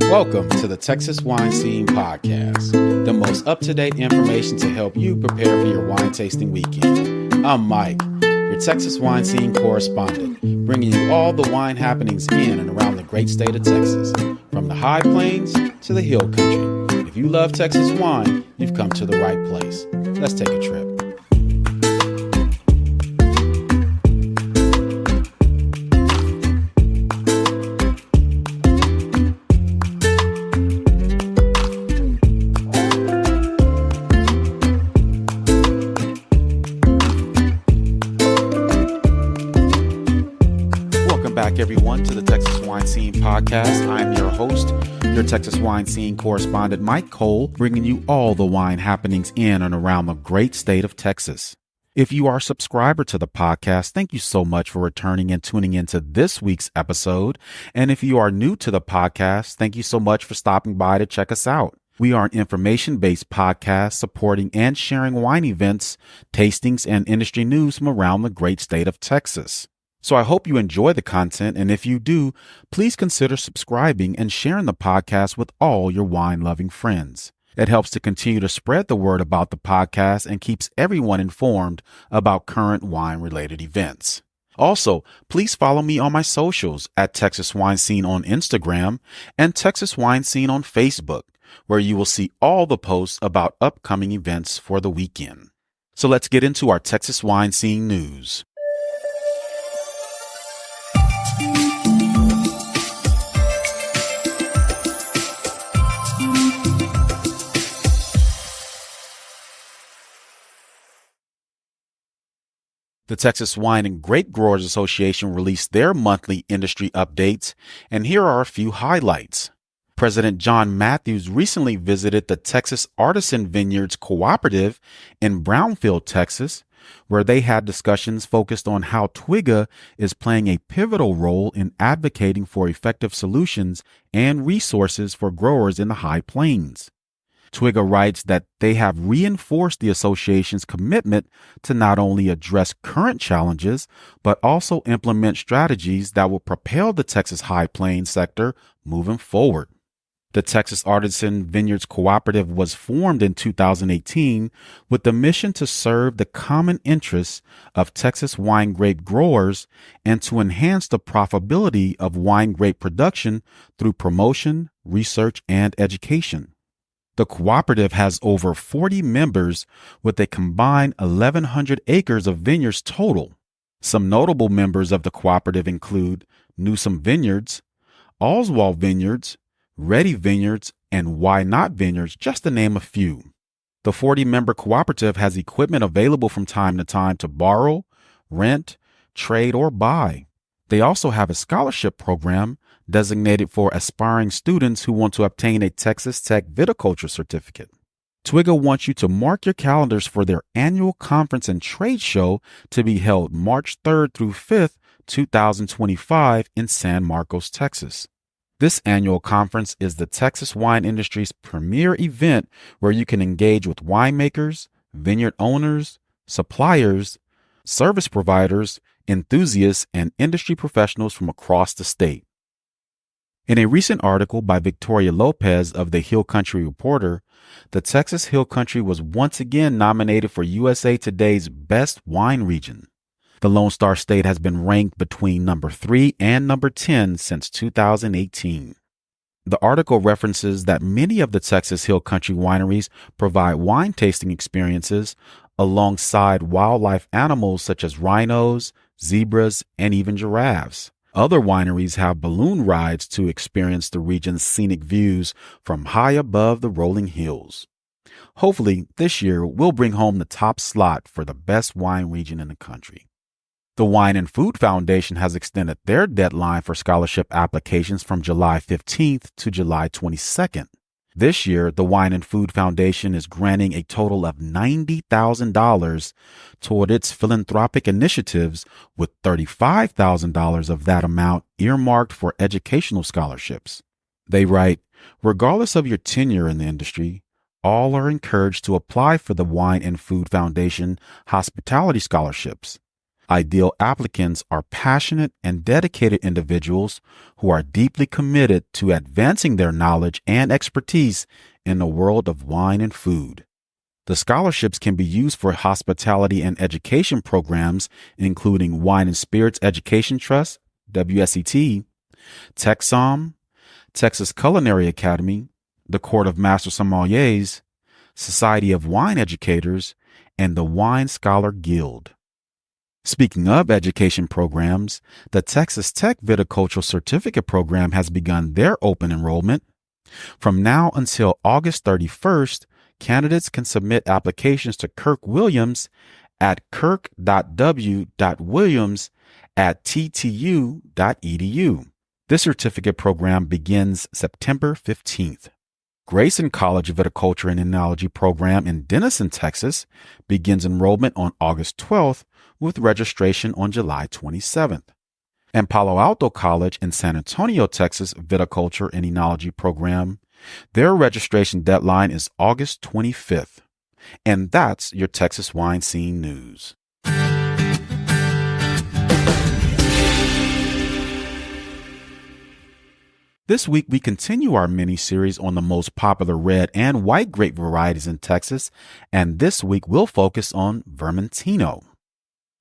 Welcome to the Texas Wine Scene Podcast, the most up-to-date information to help you prepare for your wine tasting weekend. I'm Mike, your Texas Wine Scene correspondent, bringing you all the wine happenings in and around the great state of Texas, from the high plains to the hill country. If you love Texas wine, you've come to the right place. Let's take a trip. Back everyone to the Texas Wine Scene Podcast. I'm your host, your Texas Wine Scene correspondent, Mike Cole, bringing you all the wine happenings in and around the great state of Texas. If you are a subscriber to the podcast, thank you so much for returning and tuning into this week's episode. And if you are new to the podcast, thank you so much for stopping by to check us out. We are an information-based podcast supporting and sharing wine events, tastings, and industry news from around the great state of Texas. So I hope you enjoy the content, and if you do, please consider subscribing and sharing the podcast with all your wine-loving friends. It helps to continue to spread the word about the podcast and keeps everyone informed about current wine-related events. Also, please follow me on my socials at Texas Wine Scene on Instagram and Texas Wine Scene on Facebook, where you will see all the posts about upcoming events for the weekend. So let's get into our Texas Wine Scene news. The Texas Wine and Grape Growers Association released their monthly industry updates, and here are a few highlights. President John Matthews recently visited the Texas Artisan Vineyards Cooperative in Brownfield, Texas, where they had discussions focused on how Twiga is playing a pivotal role in advocating for effective solutions and resources for growers in the High Plains. Twiga writes that they have reinforced the association's commitment to not only address current challenges, but also implement strategies that will propel the Texas High Plains sector moving forward. The Texas Artisan Vineyards Cooperative was formed in 2018 with the mission to serve the common interests of Texas wine grape growers and to enhance the profitability of wine grape production through promotion, research, and education. The cooperative has over 40 members with a combined 1,100 acres of vineyards total. Some notable members of the cooperative include Newsom Vineyards, Oswald Vineyards, Ready Vineyards, and Why Not Vineyards, just to name a few. The 40-member cooperative has equipment available from time to time to borrow, rent, trade, or buy. They also have a scholarship program designated for aspiring students who want to obtain a Texas Tech viticulture certificate. Twiga wants you to mark your calendars for their annual conference and trade show to be held March 3rd through 5th, 2025 in San Marcos, Texas. This annual conference is the Texas wine industry's premier event where you can engage with winemakers, vineyard owners, suppliers, service providers, enthusiasts, and industry professionals from across the state. In a recent article by Victoria Lopez of the Hill Country Reporter, the Texas Hill Country was once again nominated for USA Today's Best Wine Region. The Lone Star State has been ranked between number 3 and number 10 since 2018. The article references that many of the Texas Hill Country wineries provide wine tasting experiences alongside wildlife animals such as rhinos, zebras, and even giraffes. Other wineries have balloon rides to experience the region's scenic views from high above the rolling hills. Hopefully, this year we'll bring home the top slot for the best wine region in the country. The Wine and Food Foundation has extended their deadline for scholarship applications from July 15th to July 22nd. This year, the Wine and Food Foundation is granting a total of $90,000 toward its philanthropic initiatives, with $35,000 of that amount earmarked for educational scholarships. They write, regardless of your tenure in the industry, all are encouraged to apply for the Wine and Food Foundation hospitality scholarships. Ideal applicants are passionate and dedicated individuals who are deeply committed to advancing their knowledge and expertise in the world of wine and food. The scholarships can be used for hospitality and education programs, including Wine and Spirits Education Trust, WSET, TechSom, Texas Culinary Academy, the Court of Master Sommeliers, Society of Wine Educators, and the Wine Scholar Guild. Speaking of education programs, the Texas Tech Viticultural Certificate Program has begun their open enrollment. From now until August 31st, candidates can submit applications to Kirk Williams at kirk.w.williams@ttu.edu. This certificate program begins September 15th. Grayson College Viticulture and Enology program in Denison, Texas, begins enrollment on August 12th with registration on July 27th. And Palo Alto College in San Antonio, Texas, Viticulture and Enology program, their registration deadline is August 25th. And that's your Texas wine scene news. This week, we continue our mini-series on the most popular red and white grape varieties in Texas, and this week we'll focus on Vermentino.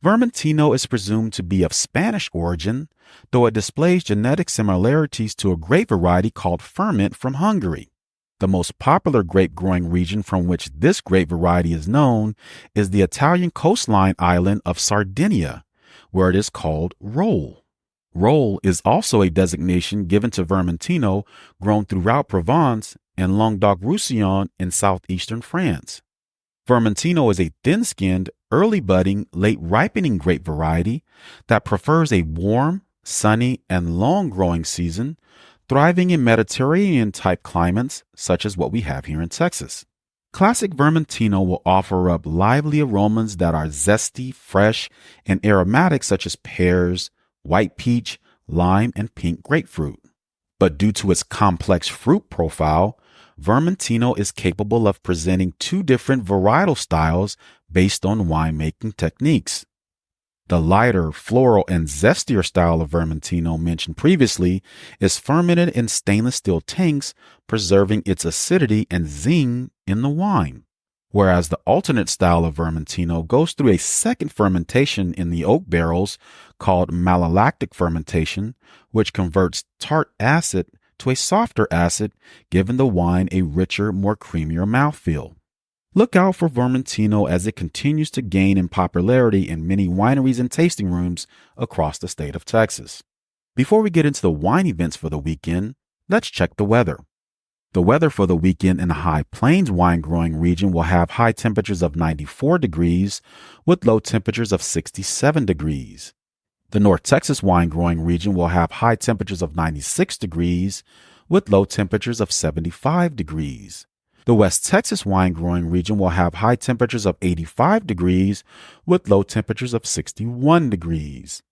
Vermentino is presumed to be of Spanish origin, though it displays genetic similarities to a grape variety called Ferment from Hungary. The most popular grape growing region from which this grape variety is known is the Italian coastline island of Sardinia, where it is called Rolle. Rolle is also a designation given to Vermentino grown throughout Provence and Languedoc-Roussillon in southeastern France. Vermentino is a thin-skinned, early-budding, late-ripening grape variety that prefers a warm, sunny, and long-growing season, thriving in Mediterranean-type climates such as what we have here in Texas. Classic Vermentino will offer up lively aromas that are zesty, fresh, and aromatic such as pears, white peach, lime, and pink grapefruit. But due to its complex fruit profile, Vermentino is capable of presenting two different varietal styles based on winemaking techniques. The lighter, floral, and zestier style of Vermentino mentioned previously is fermented in stainless steel tanks, preserving its acidity and zing in the wine. Whereas the alternate style of Vermentino goes through a second fermentation in the oak barrels called malolactic fermentation, which converts tart acid to a softer acid, giving the wine a richer, more creamier mouthfeel. Look out for Vermentino as it continues to gain in popularity in many wineries and tasting rooms across the state of Texas. Before we get into the wine events for the weekend, let's check the weather. The weather for the weekend in the High Plains wine growing region will have high temperatures of 94 degrees with low temperatures of 67 degrees. The North Texas wine growing region will have high temperatures of 96 degrees with low temperatures of 75 degrees. The West Texas wine growing region will have high temperatures of 85 degrees with low temperatures of 61 degrees.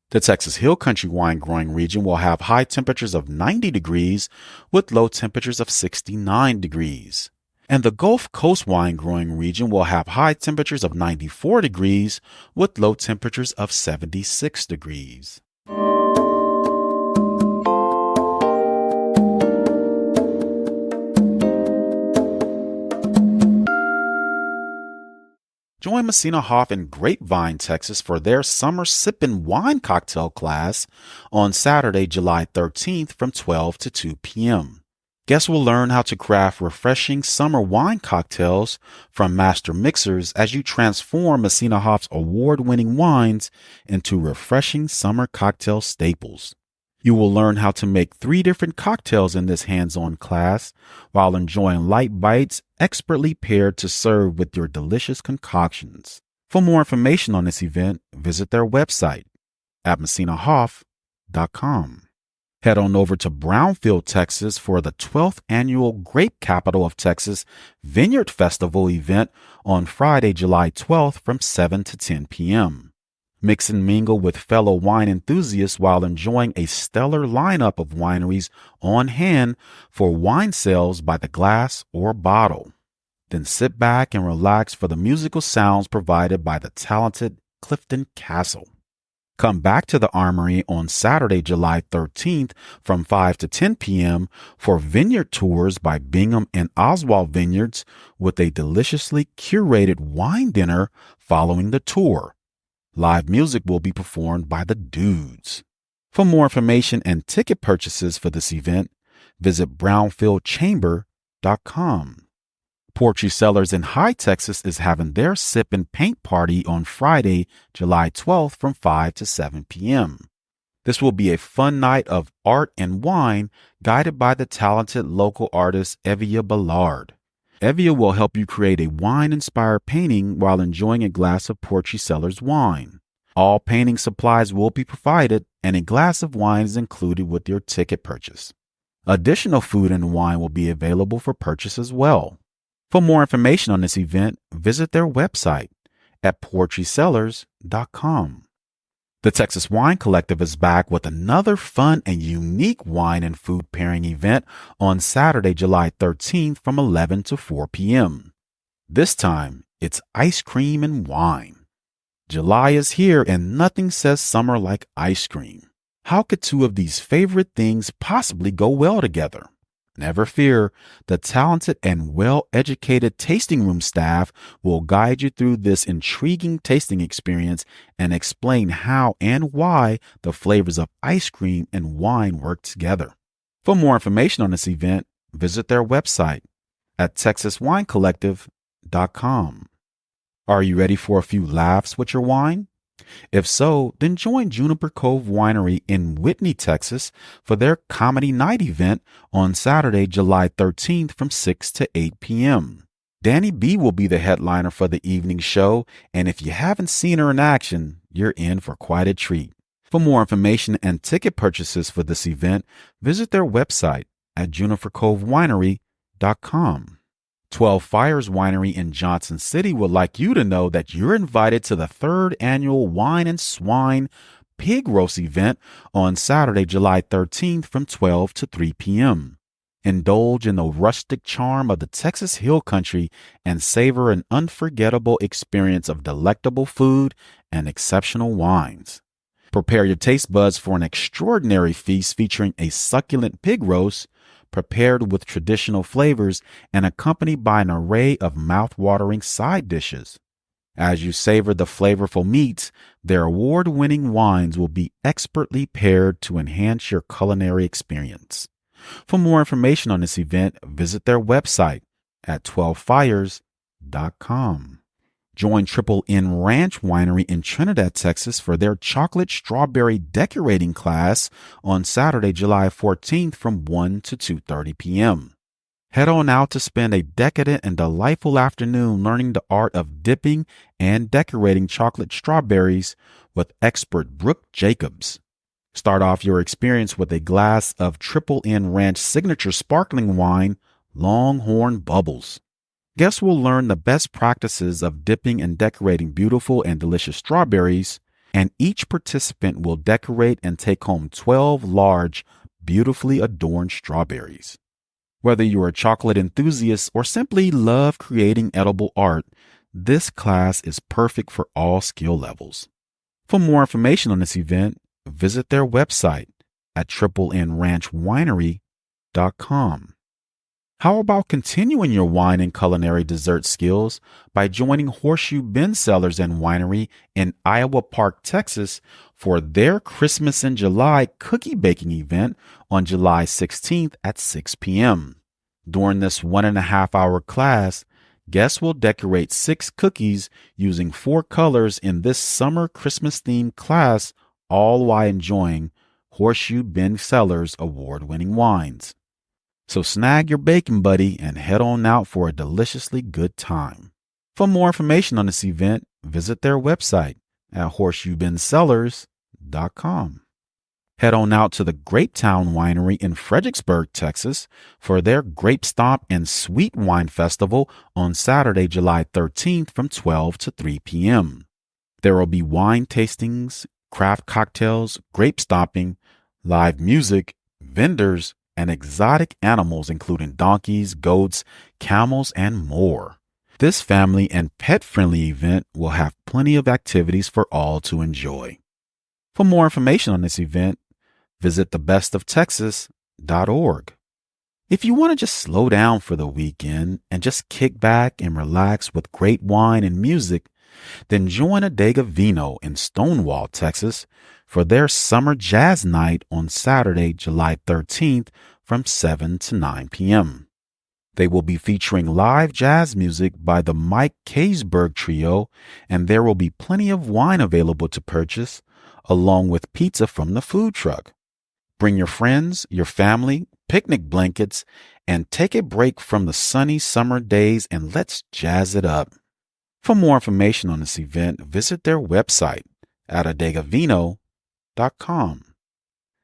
The Texas Hill Country wine growing region will have high temperatures of 90 degrees with low temperatures of 69 degrees. And the Gulf Coast wine growing region will have high temperatures of 94 degrees with low temperatures of 76 degrees. Join Messina Hoff in Grapevine, Texas for their Summer Sippin' Wine Cocktail class on Saturday, July 13th from 12 to 2 p.m. Guests will learn how to craft refreshing summer wine cocktails from master mixers as you transform Messina Hoff's award-winning wines into refreshing summer cocktail staples. You will learn how to make 3 different cocktails in this hands-on class while enjoying light bites expertly paired to serve with your delicious concoctions. For more information on this event, visit their website at messinahoff.com. Head on over to Brownfield, Texas for the 12th annual Grape Capital of Texas Vineyard Festival event on Friday, July 12th from 7 to 10 p.m. Mix and mingle with fellow wine enthusiasts while enjoying a stellar lineup of wineries on hand for wine sales by the glass or bottle. Then sit back and relax for the musical sounds provided by the talented Clifton Castle. Come back to the Armory on Saturday, July 13th from 5 to 10 p.m. for vineyard tours by Bingham and Oswald Vineyards with a deliciously curated wine dinner following the tour. Live music will be performed by the Dudes. For more information and ticket purchases for this event, visit brownfieldchamber.com. Poetry Cellars in High Texas is having their Sip and Paint party on Friday, July 12th from 5 to 7 p.m. This will be a fun night of art and wine guided by the talented local artist Evia Ballard. Evia will help you create a wine-inspired painting while enjoying a glass of Poetry Cellars wine. All painting supplies will be provided, and a glass of wine is included with your ticket purchase. Additional food and wine will be available for purchase as well. For more information on this event, visit their website at poetrycellars.com. The Texas Wine Collective is back with another fun and unique wine and food pairing event on Saturday, July 13th from 11 to 4 p.m. This time, it's ice cream and wine. July is here and nothing says summer like ice cream. How could two of these favorite things possibly go well together? Never fear, the talented and well-educated tasting room staff will guide you through this intriguing tasting experience and explain how and why the flavors of ice cream and wine work together. For more information on this event, visit their website at texaswinecollective.com. Are you ready for a few laughs with your wine? If so, then join Juniper Cove Winery in Whitney, Texas for their Comedy Night event on Saturday, July 13th from 6 to 8 p.m. Danny B will be the headliner for the evening show, and if you haven't seen her in action, you're in for quite a treat. For more information and ticket purchases for this event, visit their website at junipercovewinery.com. 12 Fires Winery in Johnson City would like you to know that you're invited to the 3rd annual Wine and Swine Pig Roast event on Saturday, July 13th from 12 to 3 p.m. Indulge in the rustic charm of the Texas Hill Country and savor an unforgettable experience of delectable food and exceptional wines. Prepare your taste buds for an extraordinary feast featuring a succulent pig roast prepared with traditional flavors and accompanied by an array of mouth-watering side dishes. As you savor the flavorful meats, their award-winning wines will be expertly paired to enhance your culinary experience. For more information on this event, visit their website at 12fires.com. Join Triple N Ranch Winery in Trinidad, Texas for their chocolate strawberry decorating class on Saturday, July 14th from 1 to 2:30 p.m. Head on out to spend a decadent and delightful afternoon learning the art of dipping and decorating chocolate strawberries with expert Brooke Jacobs. Start off your experience with a glass of Triple N Ranch signature sparkling wine, Longhorn Bubbles. Guests will learn the best practices of dipping and decorating beautiful and delicious strawberries, and each participant will decorate and take home 12 large, beautifully adorned strawberries. Whether you're a chocolate enthusiast or simply love creating edible art, this class is perfect for all skill levels. For more information on this event, visit their website at triplenranchwinery.com. How about continuing your wine and culinary dessert skills by joining Horseshoe Bend Cellars and Winery in Iowa Park, Texas for their Christmas in July cookie baking event on July 16th at 6 p.m. During this 1.5-hour class, guests will decorate 6 cookies using 4 colors in this summer Christmas-themed class, all while enjoying Horseshoe Bend Cellars award-winning wines. So snag your baking buddy and head on out for a deliciously good time. For more information on this event, visit their website at horseshoebendcellars.com. Head on out to the Grapetown Winery in Fredericksburg, Texas for their Grape Stomp and Sweet Wine Festival on Saturday, July 13th from 12 to 3 p.m. There will be wine tastings, craft cocktails, grape stomping, live music, vendors, and exotic animals including donkeys, goats, camels, and more. This family and pet-friendly event will have plenty of activities for all to enjoy. For more information on this event, visit thebestoftexas.org. If you want to just slow down for the weekend and just kick back and relax with great wine and music, then join Adega Vino in Stonewall, Texas for their summer jazz night on Saturday, July 13th from 7 to 9 p.m. They will be featuring live jazz music by the Mike Kaysberg Trio, and there will be plenty of wine available to purchase, along with pizza from the food truck. Bring your friends, your family, picnic blankets, and take a break from the sunny summer days and let's jazz it up. For more information on this event, visit their website at adegavino.com.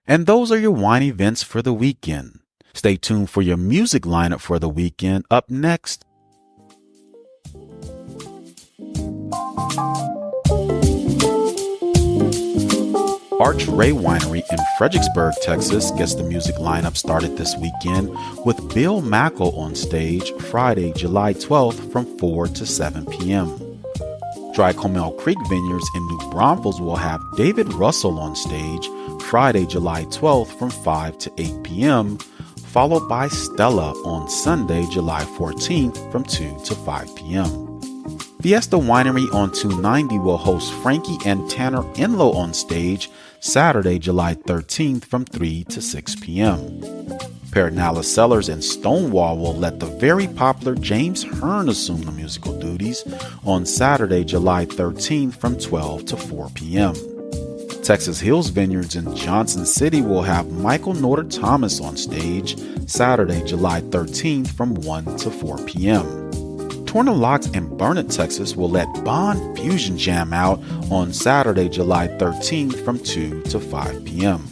And those are your wine events for the weekend. Stay tuned for your music lineup for the weekend. Up next, Arch Ray Winery in Fredericksburg, Texas gets the music lineup started this weekend with Bill Mackel on stage Friday, July 12th from 4 to 7 p.m. Dry Comel Creek Vineyards in New Braunfels will have David Russell on stage Friday, July 12th from 5 to 8 p.m., followed by Stella on Sunday, July 14th from 2 to 5 p.m. Fiesta Winery on 290 will host Frankie and Tanner Enlow on stage Saturday, July 13th from 3 to 6 p.m. Pedernales Cellars in Stonewall will let the very popular James Hearn assume the musical duties on Saturday, July 13th from 12 to 4 p.m. Texas Hills Vineyards in Johnson City will have Michael Norder Thomas on stage Saturday, July 13th from 1 to 4 p.m. Tornalocks in Burnett, Texas will let Bond Fusion jam out on Saturday, July 13th from 2 to 5 p.m.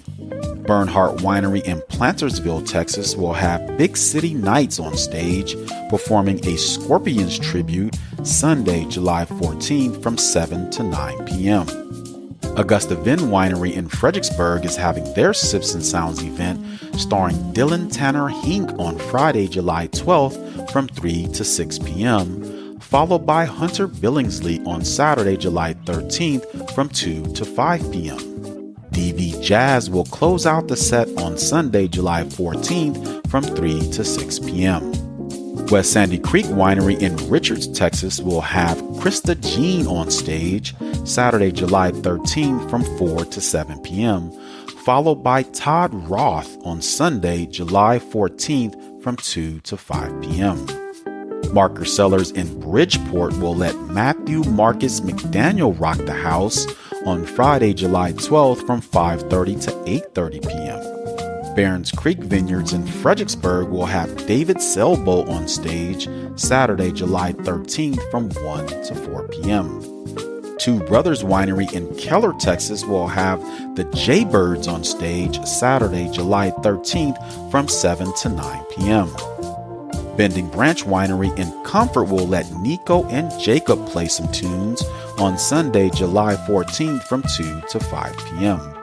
Bernhardt Winery in Plantersville, Texas will have Big City Nights on stage performing a Scorpions tribute Sunday, July 14th from 7 to 9 p.m. Augusta Vin Winery in Fredericksburg is having their Sips and Sounds event starring Dylan Tanner Hink on Friday, July 12th from 3 to 6 p.m., followed by Hunter Billingsley on Saturday, July 13th from 2 to 5 p.m. DV Jazz will close out the set on Sunday, July 14th from 3 to 6 p.m. West Sandy Creek Winery in Richards, Texas will have Krista Jean on stage Saturday, July 13th from 4 to 7 p.m., followed by Todd Roth on Sunday, July 14th from 2 to 5 p.m. Marker Cellars in Bridgeport will let Matthew Marcus McDaniel rock the house on Friday, July 12th from 5:30 to 8:30 p.m. Barons Creek Vineyards in Fredericksburg will have David Selbo on stage Saturday, July 13th from 1 to 4 p.m. Two Brothers Winery in Keller, Texas will have the Jaybirds on stage Saturday, July 13th from 7 to 9 p.m. Bending Branch Winery in Comfort will let Nico and Jacob play some tunes on Sunday, July 14th from 2 to 5 p.m.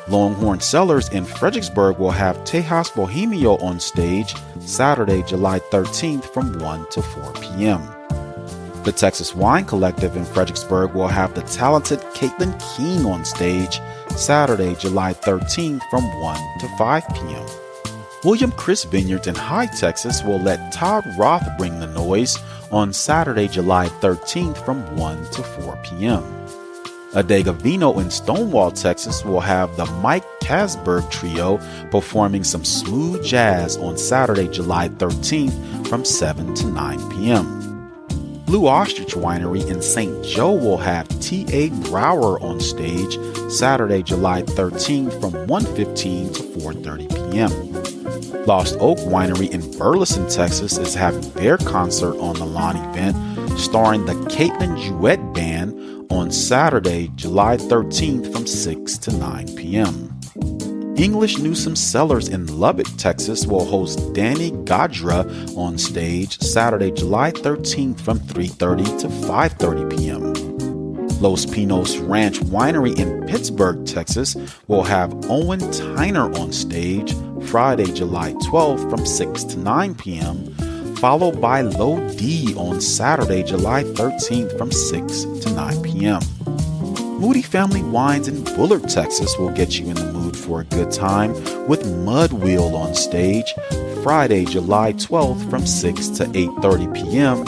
Longhorn Cellars in Fredericksburg will have Tejas Bohemio on stage Saturday, July 13th from 1 to 4 p.m. The Texas Wine Collective in Fredericksburg will have the talented Caitlin King on stage Saturday, July 13th from 1 to 5 p.m. William Chris Vineyards in Hyde, Texas will let Todd Roth bring the noise on Saturday, July 13th from 1 to 4 p.m. Adega Vino in Stonewall, Texas will have the Mike Kaysberg Trio performing some smooth jazz on Saturday, July 13th from 7 to 9 p.m. Blue Ostrich Winery in St. Joe will have T.A. Brower on stage Saturday, July 13th from 1:15 to 4:30 p.m. Lost Oak Winery in Burleson, Texas is having their concert on the lawn event starring the Caitlin Jouet Band on Saturday, July 13th from 6 to 9 p.m. English Newsom Cellars in Lubbock, Texas will host Danny Gadra on stage Saturday, July 13th from 3:30 to 5:30 p.m. Los Pinos Ranch Winery in Pittsburgh, Texas will have Owen Tyner on stage Friday, July 12th from 6 to 9 p.m., followed by Low D on Saturday, July 13th from 6 to 9 p.m. Moody Family Wines in Bullard, Texas will get you in the mood for a good time with Mud Wheel on stage Friday, July 12th from 6 to 8:30 p.m.,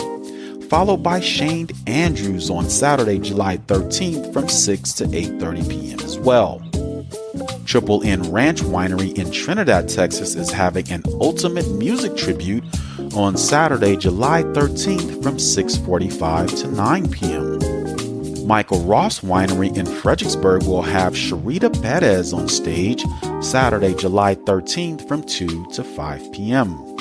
followed by Shane Andrews on Saturday, July 13th from 6 to 8:30 p.m. as well. Triple N Ranch Winery in Trinidad, Texas is having an ultimate music tribute on Saturday, July 13th from 6:45 to 9 p.m. Michael Ross Winery in Fredericksburg will have Sharita Perez on stage Saturday, July 13th from 2 to 5 p.m.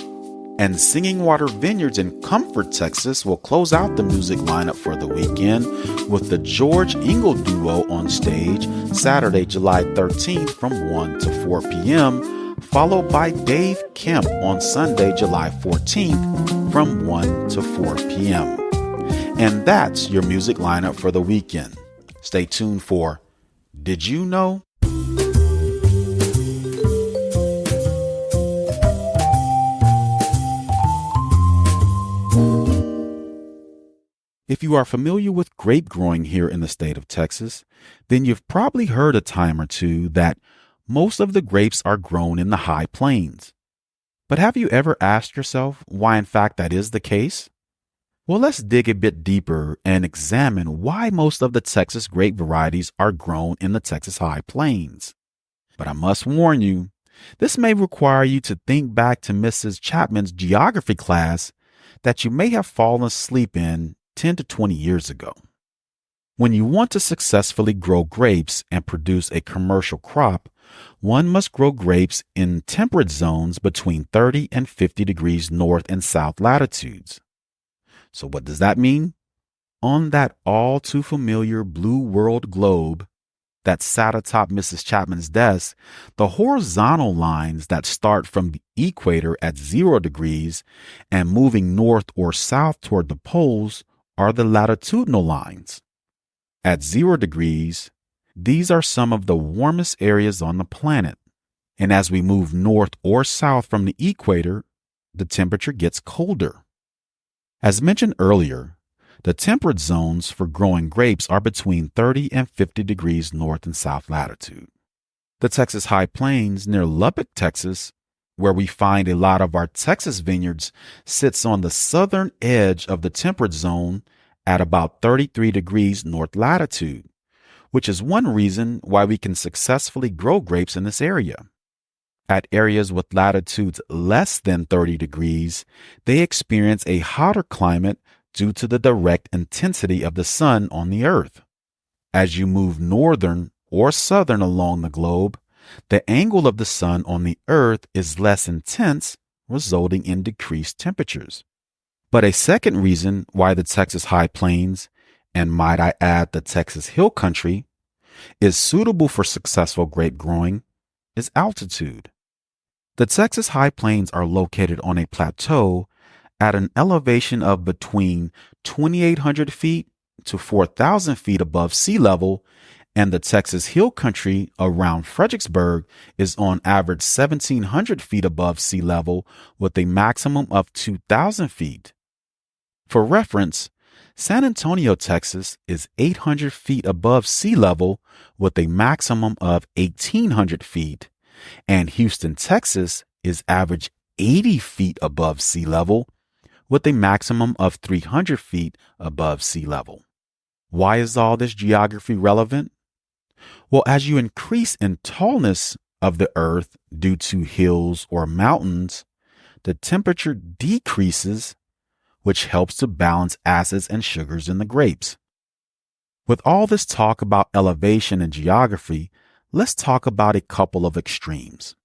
And Singing Water Vineyards in Comfort, Texas will close out the music lineup for the weekend with the George Engel Duo on stage Saturday, July 13th from 1 to 4 p.m., followed by Dave Kemp on Sunday, July 14th from 1 to 4 p.m. And that's your music lineup for the weekend. Stay tuned for Did You Know? If you are familiar with grape growing here in the state of Texas, then you've probably heard a time or two that most of the grapes are grown in the high plains. But have you ever asked yourself why in fact that is the case? Well, let's dig a bit deeper and examine why most of the Texas grape varieties are grown in the Texas high plains. But I must warn you, this may require you to think back to Mrs. Chapman's geography class that you may have fallen asleep in 10 to 20 years ago. When you want to successfully grow grapes and produce a commercial crop, one must grow grapes in temperate zones between 30 and 50 degrees north and south latitudes. So what does that mean? On that all too familiar blue world globe that sat atop Mrs. Chapman's desk, the horizontal lines that start from the equator at 0 degrees and moving north or south toward the poles are the latitudinal lines. At 0 degrees, these are some of the warmest areas on the planet. And as we move north or south from the equator, the temperature gets colder. As mentioned earlier, the temperate zones for growing grapes are between 30 and 50 degrees north and south latitude. The Texas High Plains near Lubbock, Texas, where we find a lot of our Texas vineyards, sits on the southern edge of the temperate zone at about 33 degrees north latitude, which is one reason why we can successfully grow grapes in this area. At areas with latitudes less than 30 degrees, they experience a hotter climate due to the direct intensity of the sun on the earth. As you move northern or southern along the globe, the angle of the sun on the earth is less intense, resulting in decreased temperatures. But a second reason why the Texas High Plains, and might I add the Texas Hill Country, is suitable for successful grape growing is altitude. The Texas High Plains are located on a plateau at an elevation of between 2,800 feet to 4,000 feet above sea level, and the Texas Hill Country around Fredericksburg is on average 1,700 feet above sea level with a maximum of 2,000 feet. For reference, San Antonio, Texas is 800 feet above sea level with a maximum of 1,800 feet. And Houston, Texas is average 80 feet above sea level with a maximum of 300 feet above sea level. Why is all this geography relevant? Well, as you increase in tallness of the earth due to hills or mountains, the temperature decreases, which helps to balance acids and sugars in the grapes. With all this talk about elevation and geography, let's talk about a couple of extremes.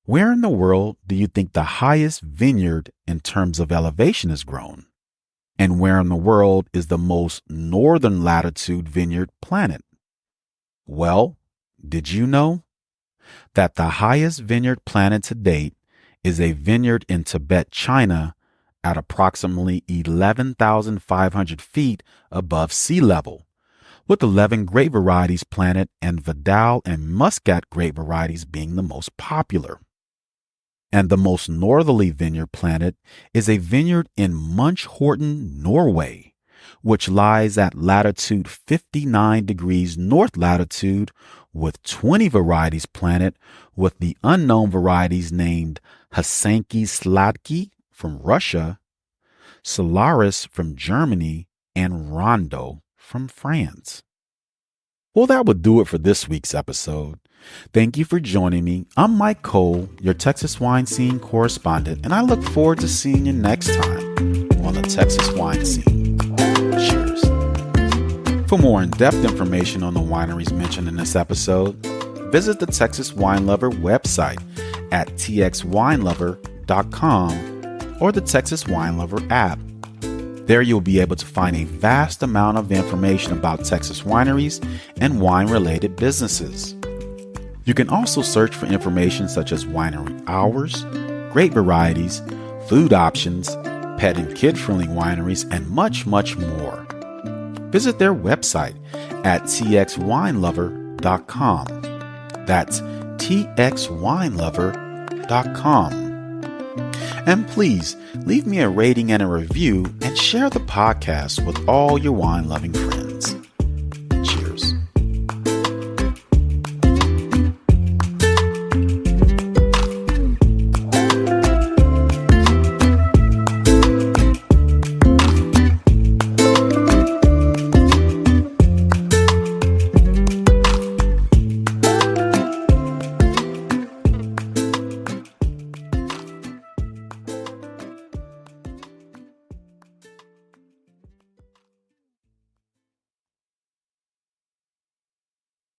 Where in the world do you think the highest vineyard in terms of elevation is grown? And where in the world is the most northern latitude vineyard planted? Well, did you know that the highest vineyard planted to date is a vineyard in Tibet, China, at approximately 11,500 feet above sea level, with 11 grape varieties planted and Vidal and Muscat grape varieties being the most popular. And the most northerly vineyard planted is a vineyard in Munchhorten, Norway, which lies at latitude 59 degrees north latitude, with 20 varieties planted, with the unknown varieties named Hasanki Sladki from Russia, Solaris from Germany, and Rondo from France. Well, that would do it for this week's episode. Thank you for joining me. I'm Mike Cole, your Texas wine scene correspondent, and I look forward to seeing you next time on the Texas Wine Scene. Cheers. For more in-depth information on the wineries mentioned in this episode, visit the Texas Wine Lover website at txwinelover.com or the Texas Wine Lover app. There you'll be able to find a vast amount of information about Texas wineries and wine-related businesses. You can also search for information such as winery hours, grape varieties, food options, pet and kid-friendly wineries, and much, much more. Visit their website at txwinelover.com. That's txwinelover.com. And please leave me a rating and a review and share the podcast with all your wine-loving friends.